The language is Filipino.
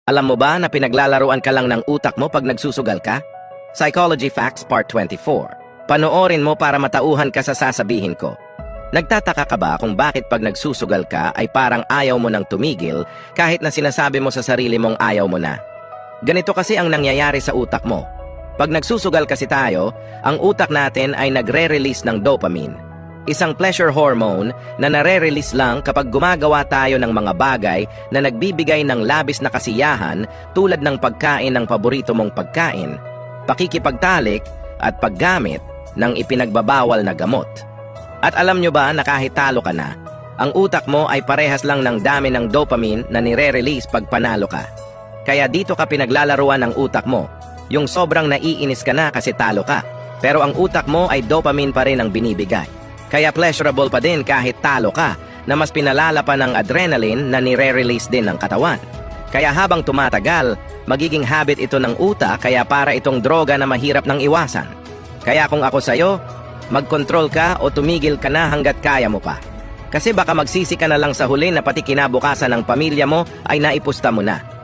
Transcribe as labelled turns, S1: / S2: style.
S1: Alam mo ba na pinaglalaruan ka lang ng utak mo pag nagsusugal ka? Psychology Facts Part 24. Panoorin mo para matauhan ka sa sasabihin ko. Nagtataka ka ba kung bakit pag nagsusugal ka ay parang ayaw mo nang tumigil kahit na sinasabi mo sa sarili mong ayaw mo na? Ganito kasi ang nangyayari sa utak mo. Pag nagsusugal kasi tayo, ang utak natin ay nagre-release ng dopamine. Isang pleasure hormone na nare-release lang kapag gumagawa tayo ng mga bagay na nagbibigay ng labis na kasiyahan tulad ng pagkain ng paborito mong pagkain, pakikipagtalik at paggamit ng ipinagbabawal na gamot. At alam nyo ba na kahit talo ka na, ang utak mo ay parehas lang ng dami ng dopamine na nire-release pag panalo ka. Kaya dito ka pinaglalaruan ng utak mo, yung sobrang naiinis ka na kasi talo ka, pero ang utak mo ay dopamine pa rin ang binibigay. Kaya pleasurable pa din kahit talo ka, na mas pinalala pa ng adrenaline na nire-release din ng katawan. Kaya habang tumatagal, magiging habit ito ng utak kaya para itong droga na mahirap nang iwasan. Kaya kung ako sa'yo, mag-control ka o tumigil ka na hanggat kaya mo pa. Kasi baka magsisi ka na lang sa huli na pati kinabukasan ng pamilya mo ay naipusta mo na.